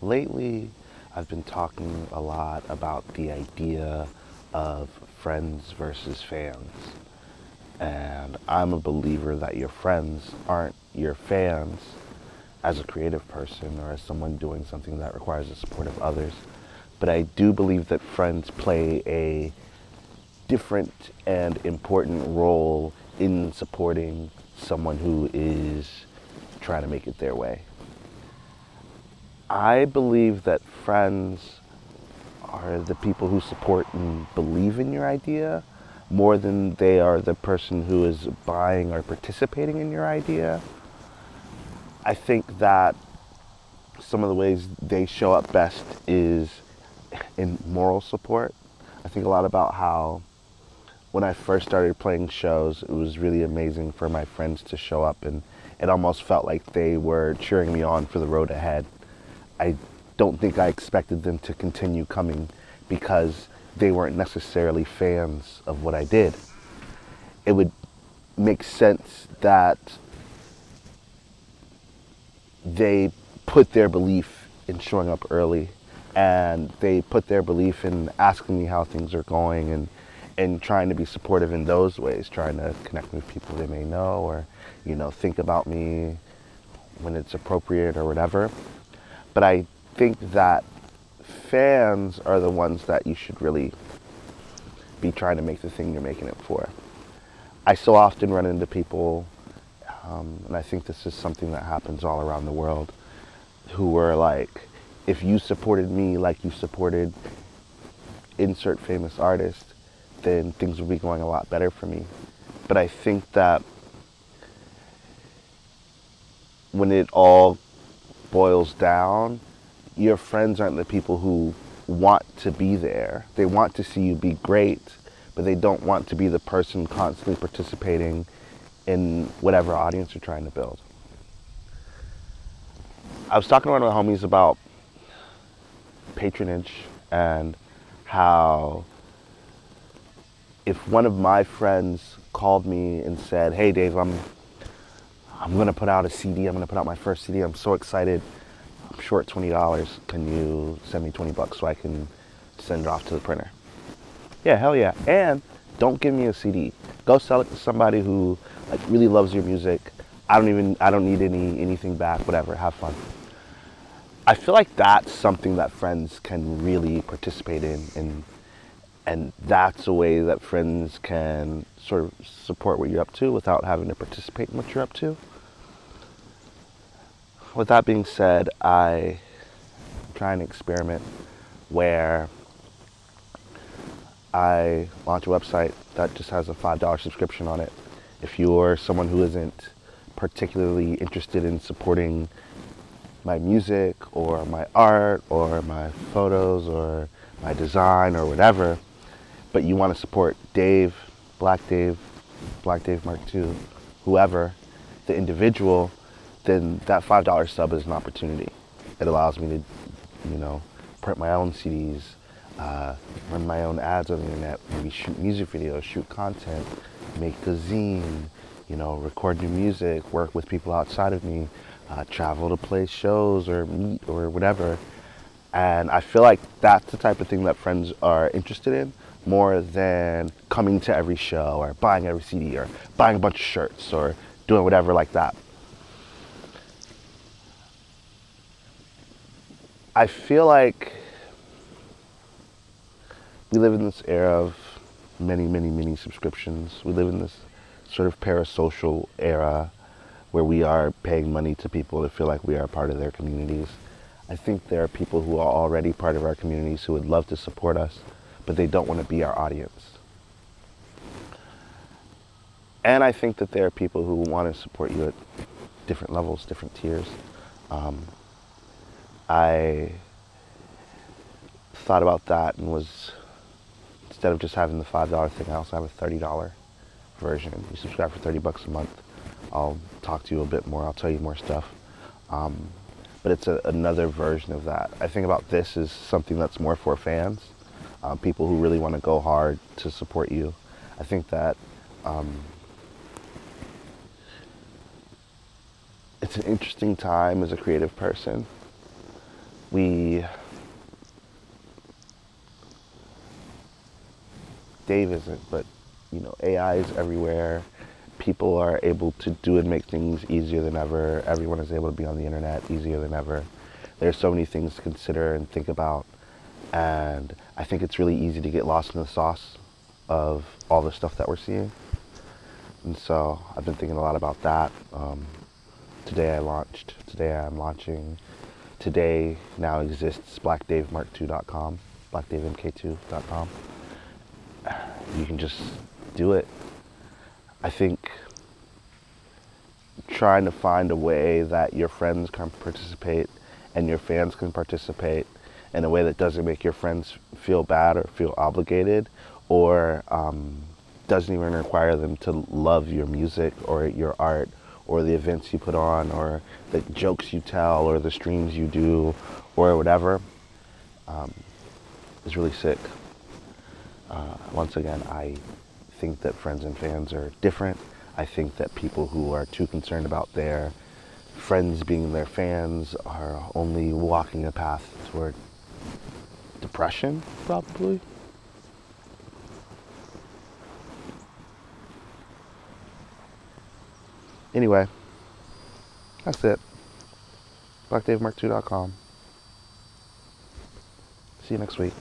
Lately, I've been talking a lot about the idea of friends versus fans. And I'm a believer that your friends aren't your fans as a creative person or as someone doing something that requires the support of others. But I do believe that friends play a different and important role in supporting someone who is trying to make it their way. I believe that friends are the people who support and believe in your idea more than they are the person who is buying or participating in your idea. I think that some of the ways they show up best is in moral support. I think a lot about how when I first started playing shows, it was really amazing for my friends to show up, and it almost felt like they were cheering me on for the road ahead. I don't think I expected them to continue coming because they weren't necessarily fans of what I did. It would make sense that they put their belief in showing up early, and they put their belief in asking me how things are going, and trying to be supportive in those ways, trying to connect with people they may know, or think about me when it's appropriate or whatever. But I think that fans are the ones that you should really be trying to make the thing you're making it for. I so often run into people, and I think this is something that happens all around the world, who were like, if you supported me like you supported insert famous artist, then things would be going a lot better for me. But I think that when it all boils down, your friends aren't the people who want to be there. They want to see you be great, but they don't want to be the person constantly participating in whatever audience you're trying to build. I was talking to one of my homies about patronage and how if one of my friends called me and said, "Hey Dave, I'm gonna put out a CD. I'm gonna put out my first CD. I'm so excited. I'm short $20. Can you send me $20 so I can send it off to the printer?" Yeah, hell yeah. And don't give me a CD. Go sell it to somebody who really loves your music. I don't need anything back. Whatever. Have fun. I feel like that's something that friends can really participate in, and that's a way that friends can sort of support what you're up to without having to participate in what you're up to. With that being said, I try an experiment where I launch a website that just has a $5 subscription on it. If you're someone who isn't particularly interested in supporting my music or my art or my photos or my design or whatever, but you want to support Dave, Black Dave, Black Dave Mark II, whoever, the individual, then that $5 sub is an opportunity. It allows me to, print my own CDs, run my own ads on the internet, maybe shoot music videos, shoot content, make a zine, record new music, work with people outside of me, travel to play shows or meet or whatever. And I feel like that's the type of thing that friends are interested in more than coming to every show or buying every CD or buying a bunch of shirts or doing whatever like that. I feel like we live in this era of many, many, many subscriptions. We live in this sort of parasocial era where we are paying money to people to feel like we are part of their communities. I think there are people who are already part of our communities who would love to support us, but they don't want to be our audience. And I think that there are people who want to support you at different levels, different tiers. I thought about that and was, instead of just having the $5 thing, I also have a $30 version. You subscribe for $30 a month. I'll talk to you a bit more. I'll tell you more stuff. But it's another version of that. I think about this as something that's more for fans, people who really want to go hard to support you. I think that it's an interesting time as a creative person we, Dave isn't, but AI is everywhere. People are able to do and make things easier than ever. Everyone is able to be on the internet easier than ever. There's so many things to consider and think about, and I think it's really easy to get lost in the sauce of all the stuff that we're seeing. And so I've been thinking a lot about that. Today I'm launching, today now exists blackdavemark2.com, blackdavemk2.com. You can just do it. I think trying to find a way that your friends can participate and your fans can participate in a way that doesn't make your friends feel bad or feel obligated, or doesn't even require them to love your music or your art or the events you put on or the jokes you tell or the streams you do or whatever, is really sick. Once again, I think that friends and fans are different. I think that people who are too concerned about their friends being their fans are only walking a path toward depression, probably. Anyway, that's it. BlackDaveMark2.com. See you next week.